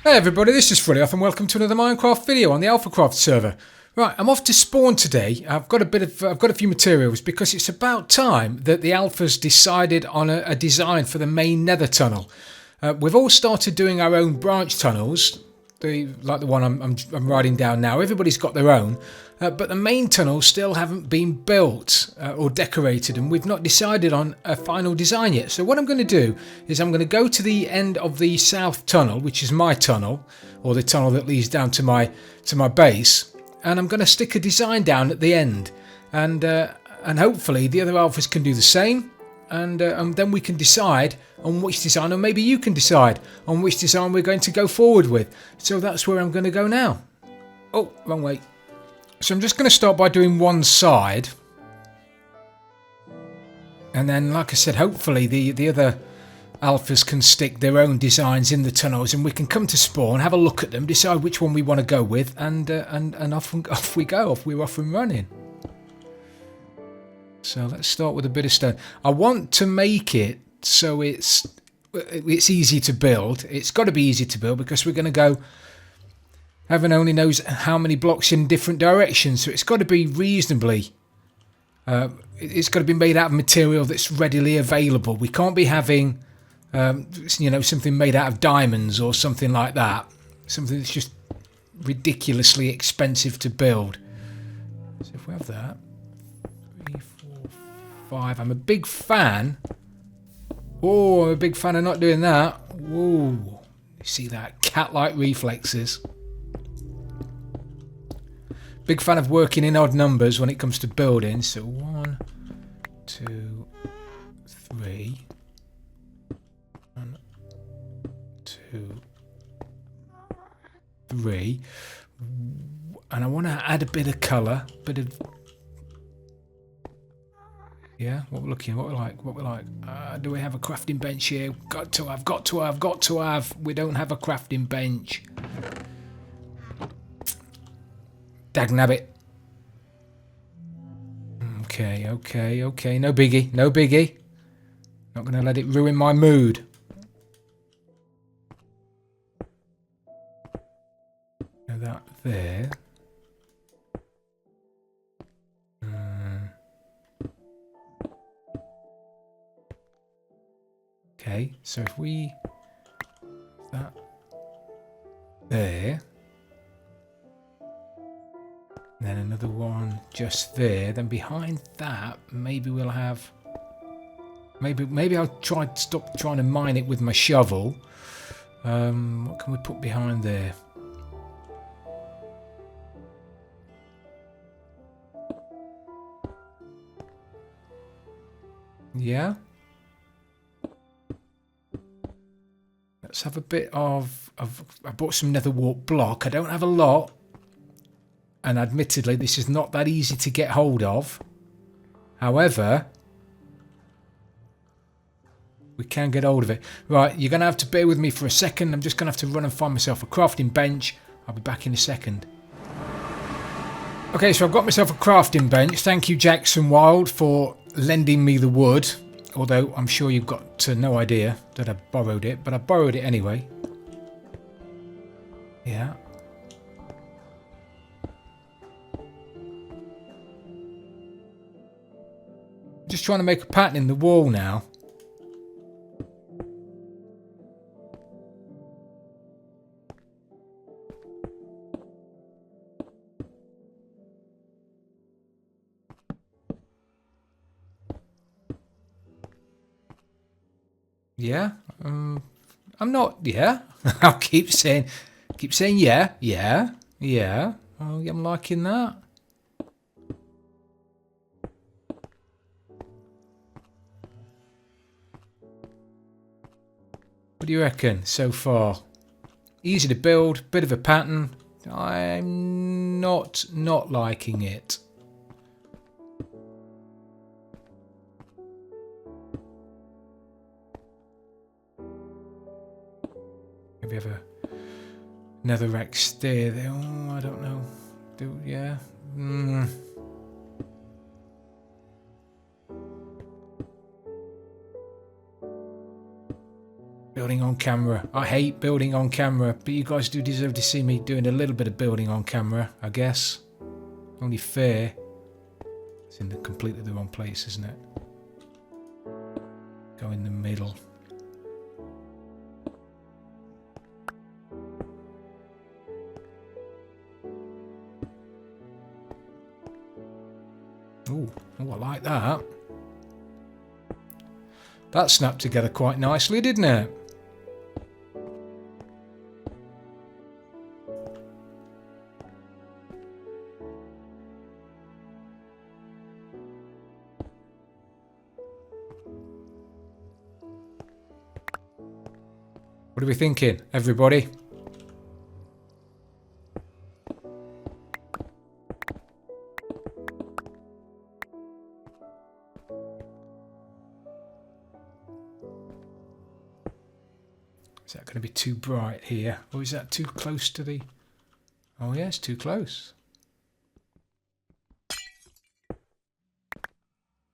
Hey everybody, this is Frilioth and welcome to another Minecraft video on the AlphaCraft server. Right, I'm off to spawn today. I've got a few materials because it's about time that the alphas decided on a design for the main nether tunnel. We've all started doing our own branch tunnels, like the one I'm riding down now. Everybody's got their own, but the main tunnels still haven't been built or decorated, and we've not decided on a final design yet. So what I'm going to do is I'm going to go to the end of the south tunnel, which is my tunnel, or the tunnel that leads down to my base, and I'm going to stick a design down at the end, and hopefully the other alphas can do the same. And then we can decide on which design, or maybe you can decide on which design we're going to go forward with. So that's where I'm going to go now. Oh, wrong way. So I'm just going to start by doing one side. And then, like I said, hopefully the other alphas can stick their own designs in the tunnels, and we can come to spawn, have a look at them, decide which one we want to go with, and off we go. We're off and running. So let's start with a bit of stone. I want to make it so it's easy to build. It's got to be easy to build because we're going to go, heaven only knows how many blocks in different directions. So it's got to be reasonably, it's got to be made out of material that's readily available. We can't be having, something made out of diamonds or something like that. Something that's just ridiculously expensive to build. So if we have that. 5. I'm a big fan. Oh, I'm a big fan of not doing that. Whoa. You see that? Cat-like reflexes. Big fan of working in odd numbers when it comes to building. So 1, 2, 3. 1, 2, 3. And I want to add a bit of colour, yeah, what we're like. Do we have a crafting bench here? Got to have. We don't have a crafting bench. Dagnabbit. Okay. No biggie. Not going to let it ruin my mood. Now that there. Okay, so if we that there, then another one just there, then behind that maybe we'll have maybe I'll stop trying to mine it with my shovel. What can we put behind there? Yeah. Let's have a bit of I bought some nether wart block. I don't have a lot, and admittedly this is not that easy to get hold of. However, we can get hold of it. Right, you're going to have to bear with me for a second. I'm just going to have to run and find myself a crafting bench. I'll be back in a second. Okay, so I've got myself a crafting bench. Thank you, Jaques-O for lending me the wood. Although I'm sure you've got no idea that I borrowed it, but I borrowed it anyway. Yeah. Just trying to make a pattern in the wall now. Yeah, I'm not. Yeah, I'll keep saying yeah. Oh, I'm liking that. What do you reckon so far? Easy to build, bit of a pattern. I'm not liking it. Maybe have a netherrack stair there. Oh, I don't know. Yeah. Building on camera. I hate building on camera, but you guys do deserve to see me doing a little bit of building on camera, I guess. Only fair. It's in completely the wrong place, isn't it? Go in the middle. Ooh, I like that. That snapped together quite nicely, didn't it? What are we thinking, everybody? Is that going to be too bright here? Or is that too close to the... Oh yeah, it's too close.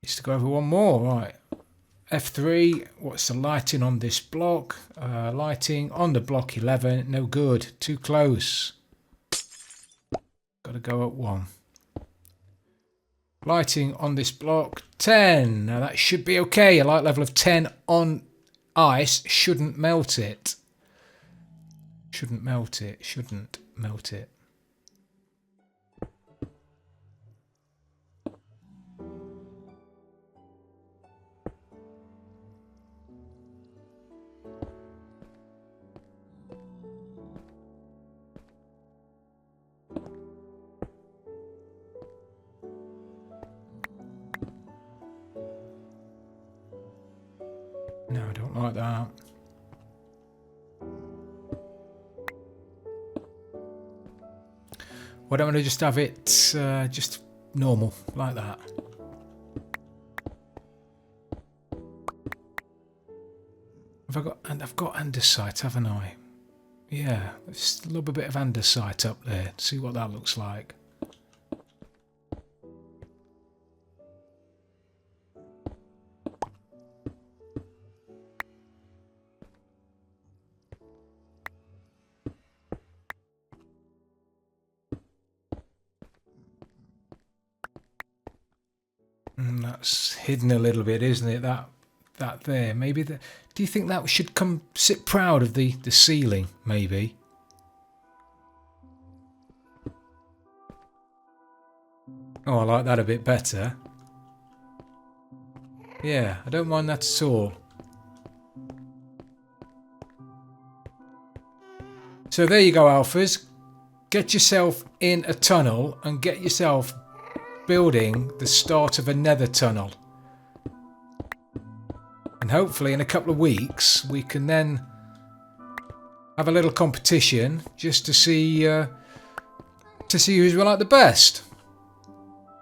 Needs to go over one more, right. F3, what's the lighting on this block? Lighting on the block 11, no good, too close. Got to go at 1. Lighting on this block 10. Now that should be okay. A light level of 10 on ice shouldn't melt it. Shouldn't melt it. Shouldn't melt it. No, I don't like that. Why don't I just have it just normal, like that? I've got andesite, haven't I? Yeah, just a little bit of andesite up there. See what that looks like. That's hidden a little bit, isn't it? That there. Maybe do you think that should come sit proud of the ceiling? Maybe. Oh, I like that a bit better. Yeah, I don't mind that at all. So there you go, alphas. Get yourself in a tunnel and get yourself building the start of a nether tunnel. And hopefully in a couple of weeks we can then have a little competition just to see who's like the best.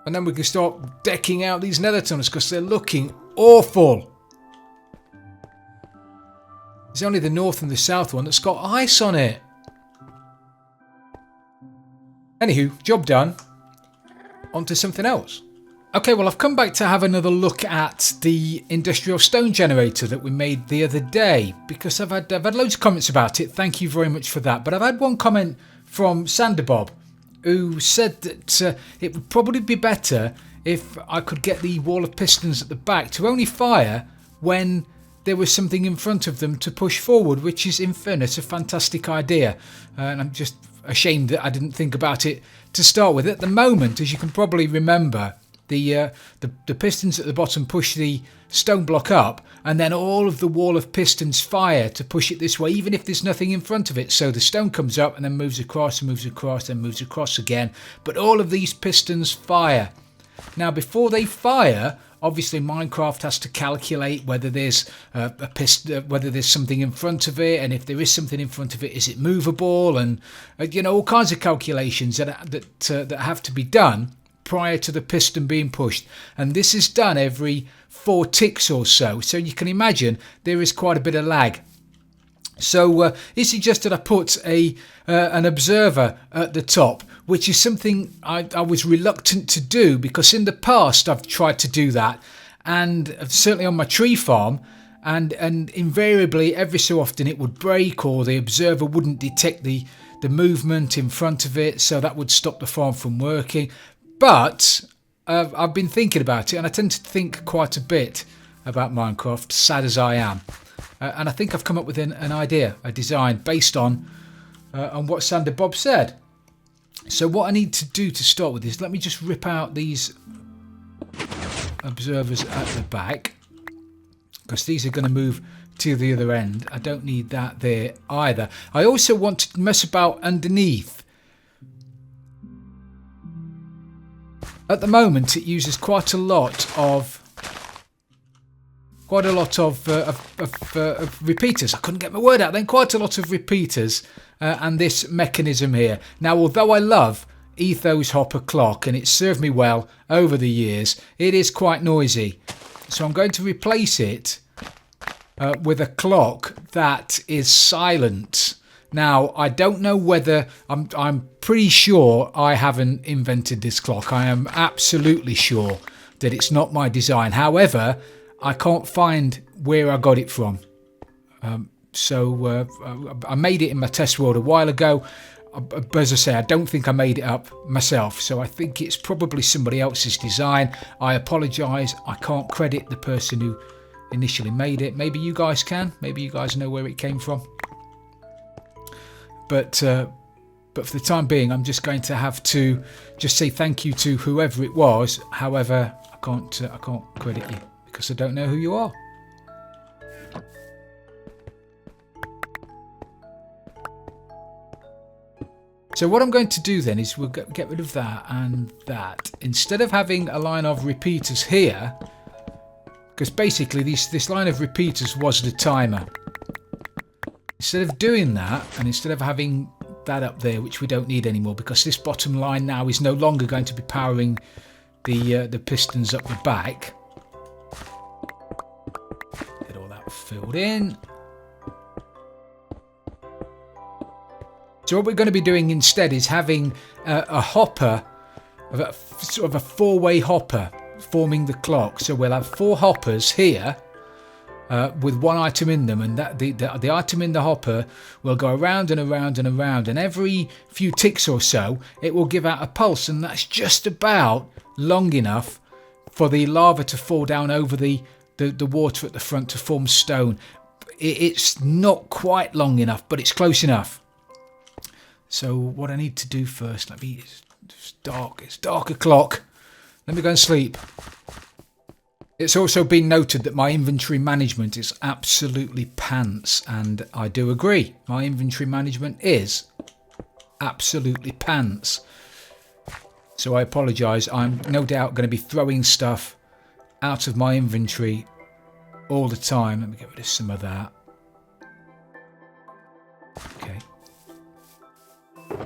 And then we can start decking out these nether tunnels because they're looking awful. It's only the north and the south one that's got ice on it. Anywho, job done. On to something else. Okay, well, I've come back to have another look at the industrial stone generator that we made the other day because I've had loads of comments about it. Thank you very much for that. But I've had one comment from Sanderbob who said that it would probably be better if I could get the wall of pistons at the back to only fire when there was something in front of them to push forward, which is, in fairness, a fantastic idea. And I'm just ashamed that I didn't think about it to start with. At the moment, as you can probably remember, the pistons at the bottom push the stone block up, and then all of the wall of pistons fire to push it this way, even if there's nothing in front of it. So the stone comes up and then moves across and moves across and moves across again. But all of these pistons fire. Now, before they fire, obviously Minecraft has to calculate whether there's a piston, whether there's something in front of it, and if there is something in front of it, is it movable, and you know, all kinds of calculations that have to be done prior to the piston being pushed. And this is done every 4 ticks or so. So you can imagine there is quite a bit of lag. So he suggested I put an observer at the top, which is something I was reluctant to do because in the past I've tried to do that, and certainly on my tree farm, and invariably every so often it would break, or the observer wouldn't detect the movement in front of it, so that would stop the farm from working. But I've been thinking about it, and I tend to think quite a bit about Minecraft, sad as I am, and I think I've come up with an idea, a design based on what Sanderbob said. So what I need to do to start with is, let me just rip out these observers at the back, because these are going to move to the other end. I don't need that there either. I also want to mess about underneath. At the moment it uses quite a lot of repeaters. I couldn't get my word out then. Quite a lot of repeaters and this mechanism here. Now, although I love Ethos Hopper clock and it's served me well over the years, it is quite noisy. So I'm going to replace it with a clock that is silent. Now, I don't know whether... I'm pretty sure I haven't invented this clock. I am absolutely sure that it's not my design. However, I can't find where I got it from. So I made it in my test world a while ago. But as I say, I don't think I made it up myself. So I think it's probably somebody else's design. I apologise. I can't credit the person who initially made it. Maybe you guys can. Maybe you guys know where it came from. But for the time being, I'm just going to have to just say thank you to whoever it was. However, I can't credit you because I don't know who you are. So what I'm going to do then is we'll get rid of that and that. Instead of having a line of repeaters here, because basically this line of repeaters was the timer. Instead of doing that, and instead of having that up there, which we don't need anymore, because this bottom line now is no longer going to be powering the pistons up the back. Get all that filled in. So what we're going to be doing instead is having a hopper, sort of a four-way hopper forming the clock. So we'll have 4 hoppers here with one item in them, and that the item in the hopper will go around and around and around, and every few ticks or so it will give out a pulse, and that's just about long enough for the lava to fall down over the water at the front to form stone. It's not quite long enough, but it's close enough. So what I need to do first, it's dark o'clock. Let me go and sleep. It's also been noted that my inventory management is absolutely pants, and I do agree. My inventory management is absolutely pants. So I apologise. I'm no doubt going to be throwing stuff out of my inventory all the time. Let me get rid of some of that. Okay. Don't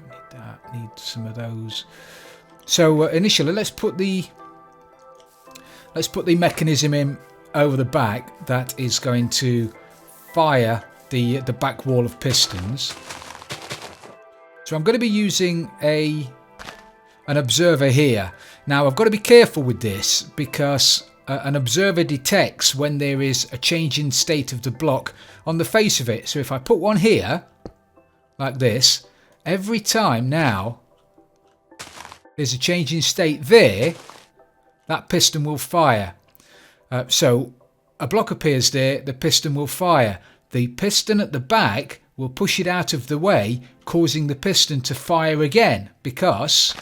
need that. Need some of those. So initially, let's put the mechanism in over the back that is going to fire the back wall of pistons. So I'm going to be using an observer here. Now I've got to be careful with this because an observer detects when there is a change in state of the block on the face of it. So if I put one here, like this, every time now there's a change in state there, that piston will fire. So a block appears there, the piston will fire. The piston at the back will push it out of the way, causing the piston to fire again because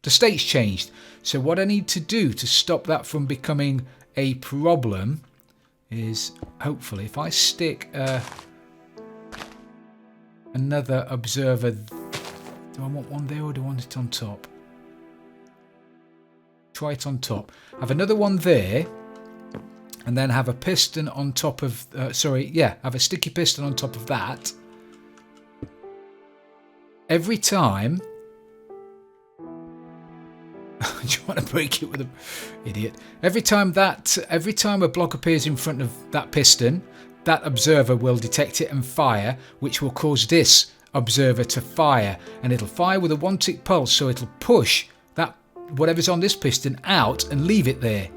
the state's changed. So what I need to do to stop that from becoming a problem is, hopefully, if I stick another observer. Do I want one there or do I want it on top? Try it on top. Have another one there, and then have a piston on top of. Have a sticky piston on top of that. Every time. Do you want to break it with an idiot? Every time a block appears in front of that piston, that observer will detect it and fire, which will cause this observer to fire, and it'll fire with a 1-tick pulse, so it'll push that whatever's on this piston out and leave it there.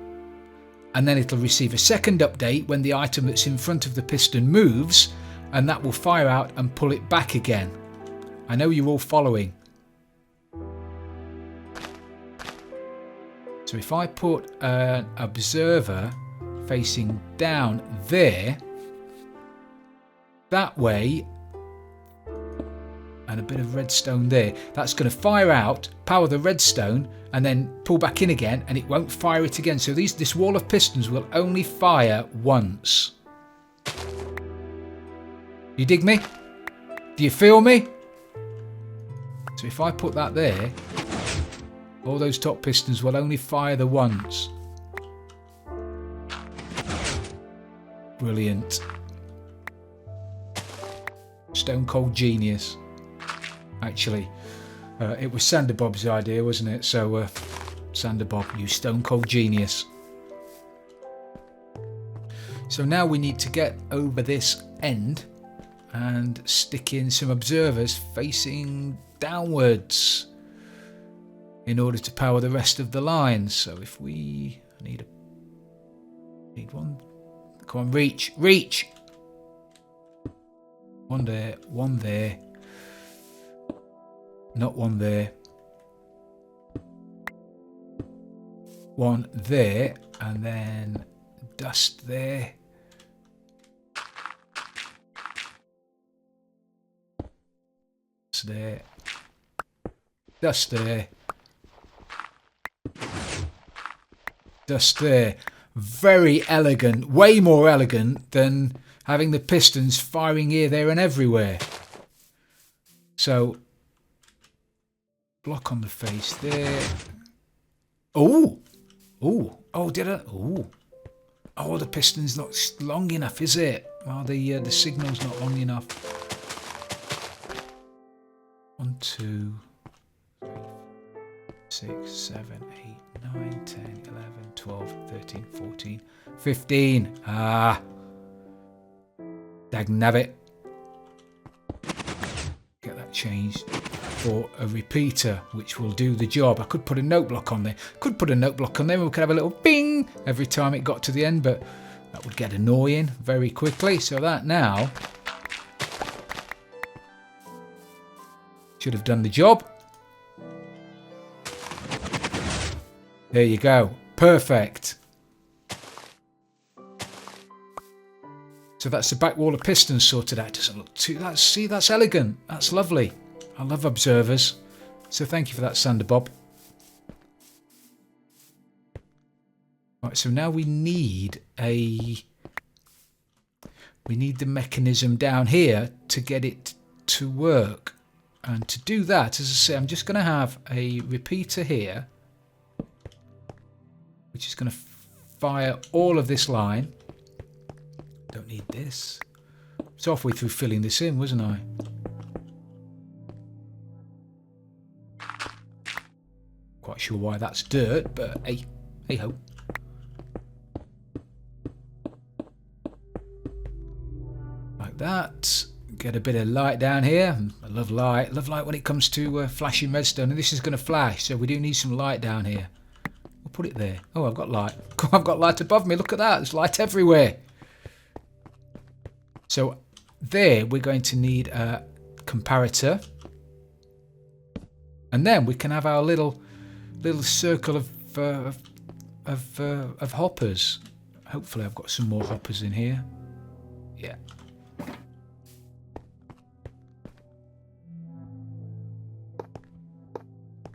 and then it'll receive a second update when the item that's in front of the piston moves, and that will fire out and pull it back again. I know you're all following. So if I put an observer facing down there, that way, and a bit of redstone there, that's going to fire out, power the redstone, and then pull back in again, and it won't fire it again. So this wall of pistons will only fire once. You dig me? Do you feel me? So if I put that there, all those top pistons will only fire the once. Brilliant. Stone cold genius. Actually, it was Sanderbob's idea, wasn't it? So, Sanderbob, you stone cold genius. So now we need to get over this end and stick in some observers facing downwards in order to power the rest of the lines. So if we need one, come on, reach. One there, not one there, one there, and then dust there. There, dust there, dust there. Very elegant, way more elegant than having the pistons firing here, there and everywhere. So block on the face there. Oh, did I? Oh, the piston's not long enough, is it? Well, the signal's not long enough. 1, 2, 3, 6, 7, 8, 9, 10, 11, 12, 13, 14, 15. Ah. Dagnabbit. Get that changed for a repeater, which will do the job. I could put a note block on there. And we could have a little bing every time it got to the end, but that would get annoying very quickly. So that now should have done the job. There you go. Perfect. So that's the back wall of pistons sorted out. Doesn't look too... that's elegant. That's lovely. I love observers. So thank you for that, Sanderbob. Right, so now we need the mechanism down here to get it to work. And to do that, as I say, I'm just going to have a repeater here, which is going to fire all of this line. Don't need this. It's halfway through filling this in, wasn't I? Quite sure why that's dirt, but hey ho. Like that. Get a bit of light down here. I love light. Love light when it comes to flashing redstone. And this is going to flash, so we do need some light down here. We'll put it there. Oh, I've got light. I've got light above me. Look at that. There's light everywhere. So there we're going to need a comparator. And then we can have our little circle of hoppers. Hopefully I've got some more hoppers in here. Yeah.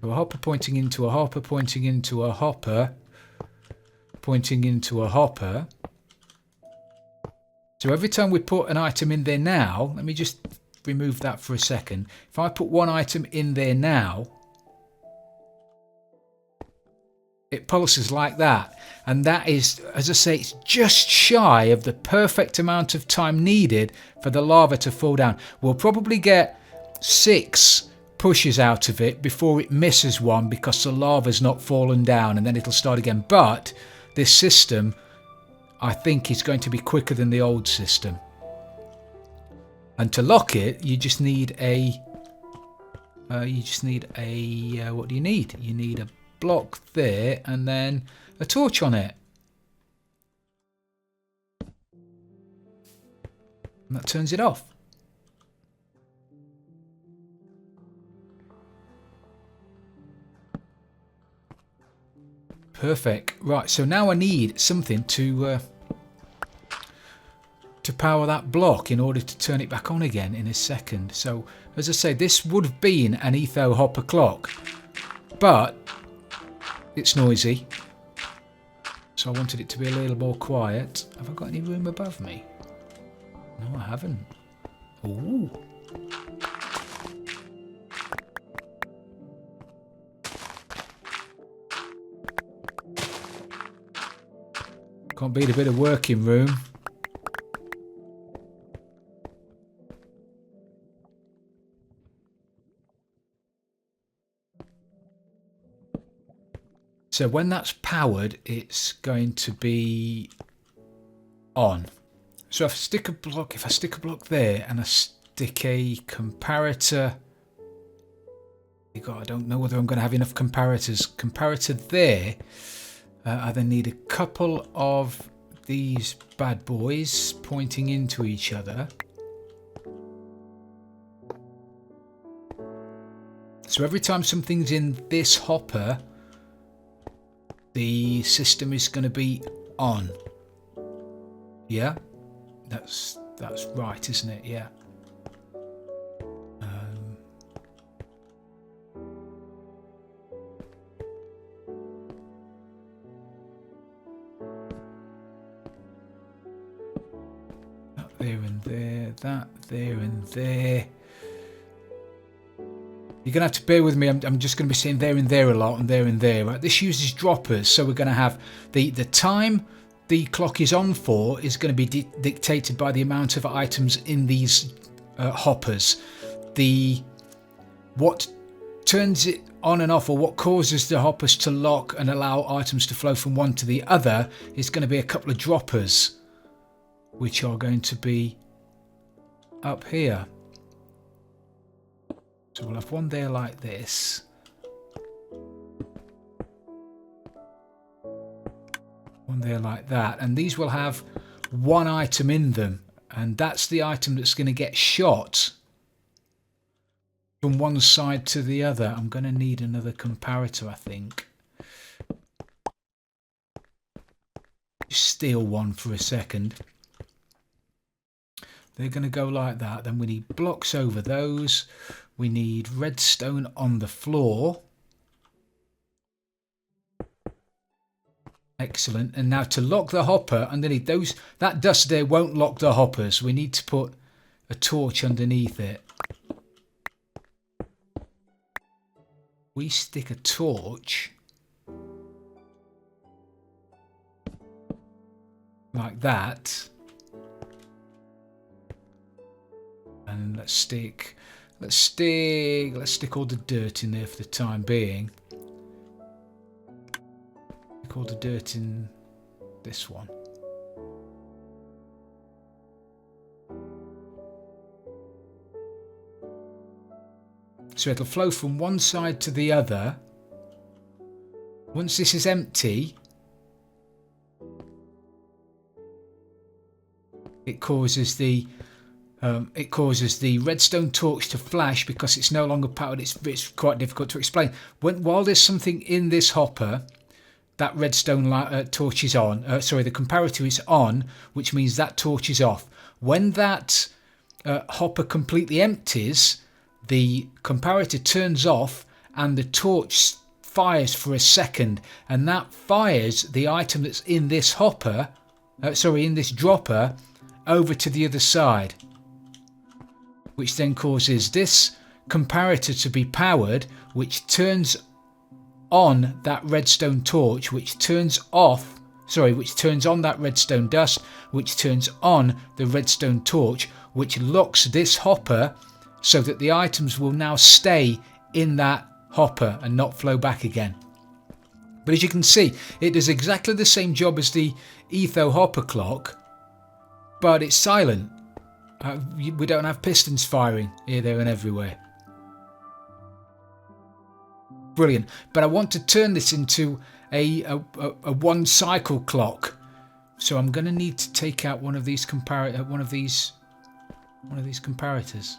So a hopper pointing into a hopper, pointing into a hopper, pointing into a hopper. So every time we put an item in there now, let me just remove that for a second. If I put one item in there now, it pulses like that. And that is, as I say, it's just shy of the perfect amount of time needed for the lava to fall down. We'll probably get 6 pushes out of it before it misses one because the lava's not fallen down, and then it'll start again. But this system, I think, is going to be quicker than the old system. And to lock it, you just need a what do you need? You need a block there and then a torch on it. And that turns it off. Perfect. Right, so now I need something to power that block in order to turn it back on again in a second. So, as I say, this would have been an etho hopper clock, but it's noisy. So I wanted it to be a little more quiet. Have I got any room above me? No, I haven't. Ooh. Can't beat a bit of working room. So when that's powered, it's going to be on. So if I stick a block there and I stick a comparator, I don't know whether I'm going to have enough comparators. Comparator there. I then need a couple of these bad boys pointing into each other. So every time something's in this hopper, the system is going to be on. Yeah, that's right, isn't it? Yeah. That there and there, that there and there. You're going to have to bear with me. I'm just going to be saying there and there a lot and there and there. Right? This uses droppers, so we're going to have the time the clock is on for is going to be dictated by the amount of items in these hoppers. What turns it on and off, or what causes the hoppers to lock and allow items to flow from one to the other, is going to be a couple of droppers, which are going to be up here. So we'll have one there like this. One there like that. And these will have one item in them. And that's the item that's going to get shot from one side to the other. I'm going to need another comparator, I think. Just steal one for a second. They're going to go like that. Then we need blocks over those. We need redstone on the floor. Excellent. And now to lock the hopper underneath those, that dust there won't lock the hoppers. We need to put a torch underneath it. We stick a torch like that. And let's stick all the dirt in there for the time being. Stick all the dirt in this one. So it'll flow from one side to the other. Once this is empty, it causes the redstone torch to flash because it's no longer powered. It's quite difficult to explain. While there's something in this hopper, that redstone torch is on. The comparator is on, which means that torch is off. When that hopper completely empties, the comparator turns off and the torch fires for a second, and that fires the item that's in this hopper, in this dropper, over to the other side, which then causes this comparator to be powered, which turns on that redstone torch, which turns on that redstone dust, which turns on the redstone torch, which locks this hopper so that the items will now stay in that hopper and not flow back again. But as you can see, it does exactly the same job as the etho hopper clock, but it's silent. We don't have pistons firing here, there and everywhere. Brilliant. But I want to turn this into a one cycle clock. So I'm going to need to take out one of these One of these comparators.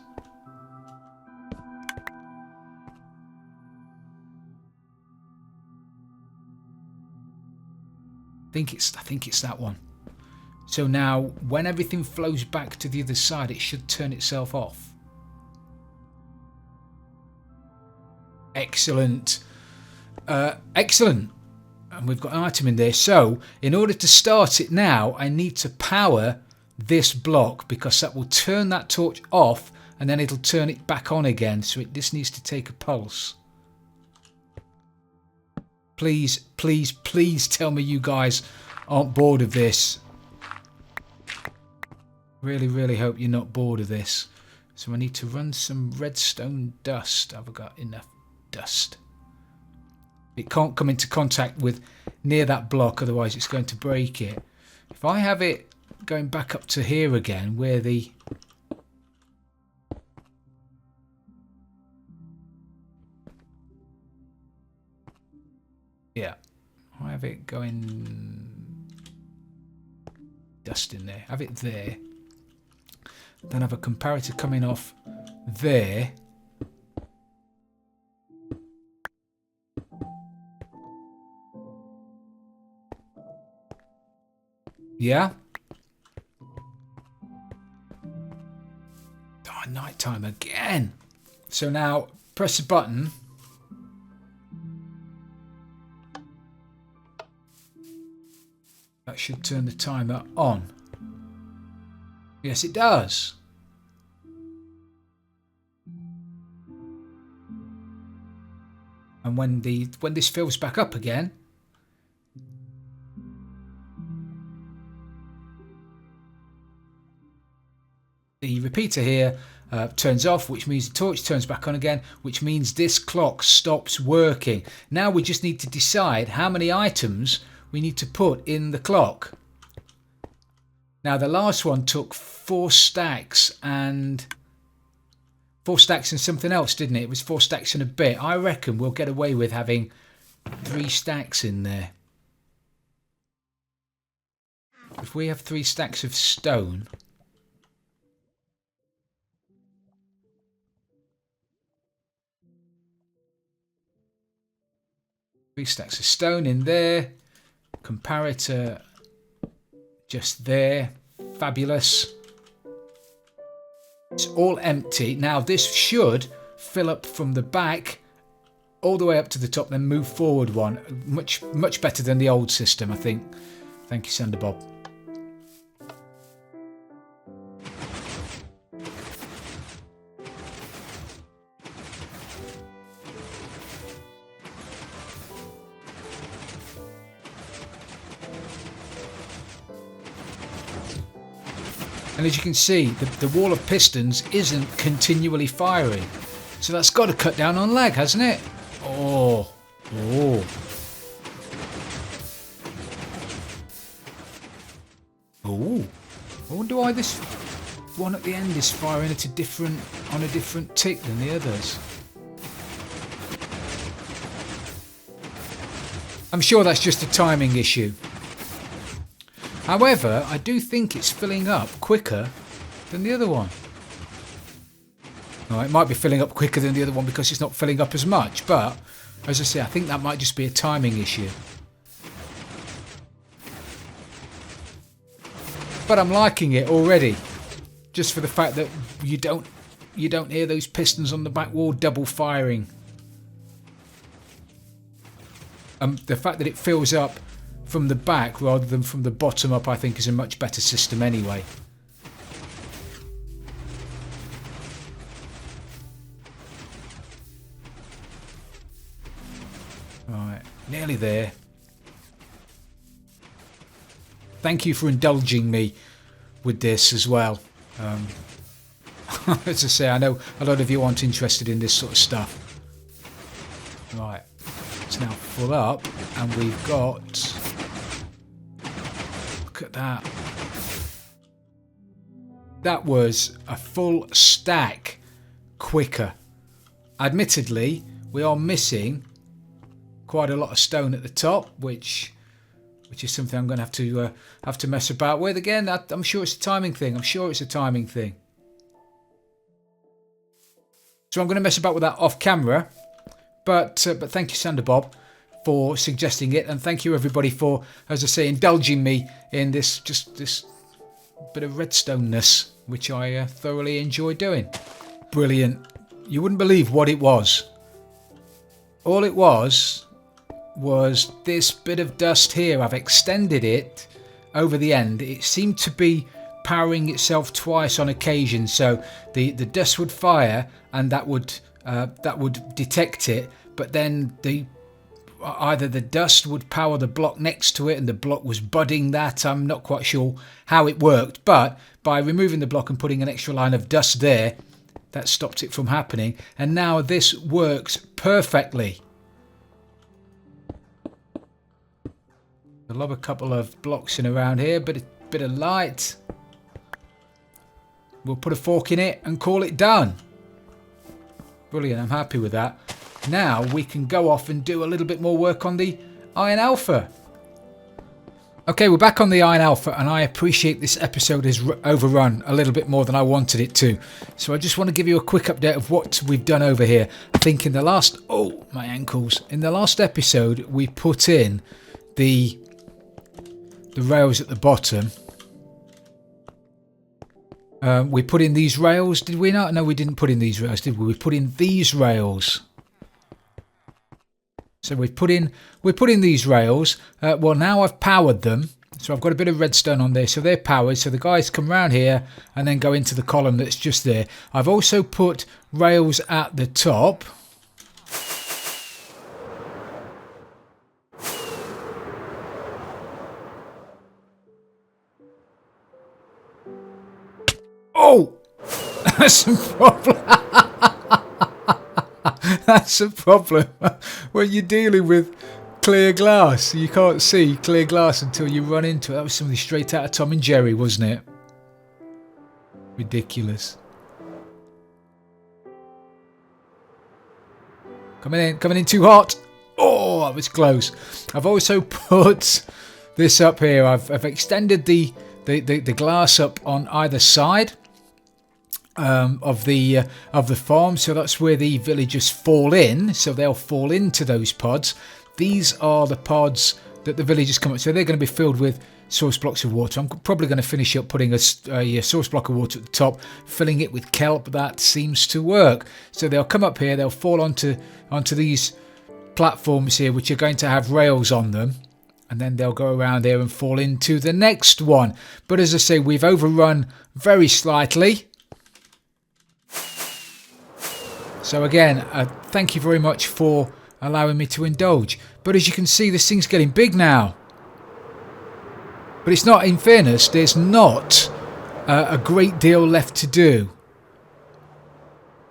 I think it's that one. So now, when everything flows back to the other side, it should turn itself off. Excellent. Excellent. And we've got an item in there. So, in order to start it now, I need to power this block, because that will turn that torch off, and then it'll turn it back on again. So it just needs to take a pulse. Please, please, please tell me you guys aren't bored of this. Really, really hope you're not bored of this. So I need to run some redstone dust. Have I got enough dust? It can't come into contact with near that block, otherwise it's going to break it. If I have it going back up to here again, where the... Yeah, I have it going... Dust in there. Have it there. Then have a comparator coming off there. Yeah. Oh, night time again. So now press the button. That should turn the timer on. Yes, it does. And when this fills back up again, the repeater here turns off, which means the torch turns back on again, which means this clock stops working. Now we just need to decide how many items we need to put in the clock. Now the last one took 4 stacks and something else, didn't it? It was 4 stacks and a bit. I reckon we'll get away with having 3 stacks in there. If we have 3 stacks of stone, 3 stacks of stone in there. Comparator just there. Fabulous. It's all empty. Now this should fill up from the back all the way up to the top, then move forward one. Much better than the old system, I think. Thank you, Sanderbob. And as you can see, the wall of pistons isn't continually firing. So that's got to cut down on lag, hasn't it? Oh. Oh. Oh. I wonder why this one at the end is firing at on a different tick than the others. I'm sure that's just a timing issue. However, I do think it's filling up quicker than the other one. Well, it might be filling up quicker than the other one because it's not filling up as much, but as I say, I think that might just be a timing issue. But I'm liking it already, just for the fact that you don't hear those pistons on the back wall double firing. The fact that it fills up from the back rather than from the bottom up, I think, is a much better system anyway. Right, nearly there. Thank you for indulging me with this as well. As I say, I know a lot of you aren't interested in this sort of stuff. Right, it's now full up, and we've got... Look at that. That was a full stack quicker. Admittedly, we are missing quite a lot of stone at the top, which is something I'm going to have to mess about with again. I'm sure it's a timing thing. I'm sure it's a timing thing. So I'm going to mess about with that off camera. But thank you, Sanderbob, for suggesting it. And thank you, everybody, for, as I say, indulging me in this bit of redstone-ness, which I thoroughly enjoy doing. Brilliant. You wouldn't believe what it was. All it was this bit of dust here. I've extended it over the end. It seemed to be powering itself twice on occasion, so the dust would fire and that would detect it, but then either the dust would power the block next to it and the block was budding that. I'm not quite sure how it worked, but by removing the block and putting an extra line of dust there, that stopped it from happening, and now this works perfectly. I love a couple of blocks in around here, but a bit of light. We'll put a fork in it and call it done. Brilliant, I'm happy with that. Now we can go off and do a little bit more work on the Iron Alpha. Okay, we're back on the Iron Alpha, and I appreciate this episode has overrun a little bit more than I wanted it to. So I just want to give you a quick update of what we've done over here. I think in the last... oh, my ankles. In the last episode, we put in the rails at the bottom. We put in these rails, did we not? No, we didn't put in these rails, did we? We put in these rails. So we put in these rails. Well, now I've powered them. So I've got a bit of redstone on there, so they're powered. So the guys come round here and then go into the column that's just there. I've also put rails at the top. Oh, that's a problem. That's a problem when you're dealing with clear glass. You can't see clear glass until you run into it. That was something straight out of Tom and Jerry, wasn't it? Ridiculous. Coming in too hot. Oh, that was close. I've also put this up here. I've extended the glass up on either side of the farm, so that's where the villagers fall in, so they'll fall into those pods. These are the pods that the villagers come up, so they're going to be filled with source blocks of water. I'm probably going to finish up putting a source block of water at the top, filling it with kelp. That seems to work. So they'll come up here, they'll fall onto these platforms here, which are going to have rails on them, and then they'll go around there and fall into the next one. But as I say, we've overrun very slightly. So again, thank you very much for allowing me to indulge. But as you can see, this thing's getting big now. But it's not, in fairness, there's not a great deal left to do.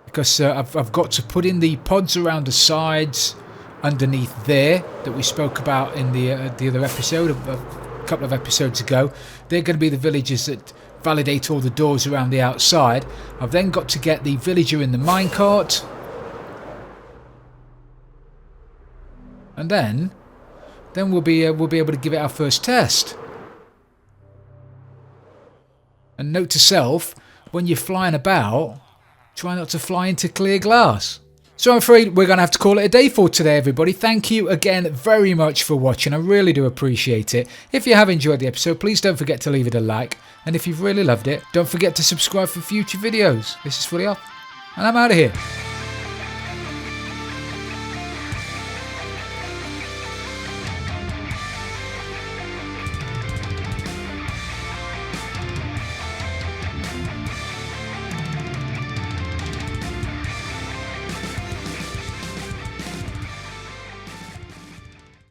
Because I've got to put in the pods around the sides underneath there that we spoke about in the other episode, a couple of episodes ago. They're going to be the villagers that validate all the doors around the outside. I've then got to get the villager in the minecart, and then we'll be able to give it our first test. And note to self, when you're flying about, try not to fly into clear glass. So I'm afraid we're going to have to call it a day for today, everybody. Thank you again very much for watching. I really do appreciate it. If you have enjoyed the episode, please don't forget to leave it a like. And if you've really loved it, don't forget to subscribe for future videos. This is Frilioth, and I'm out of here.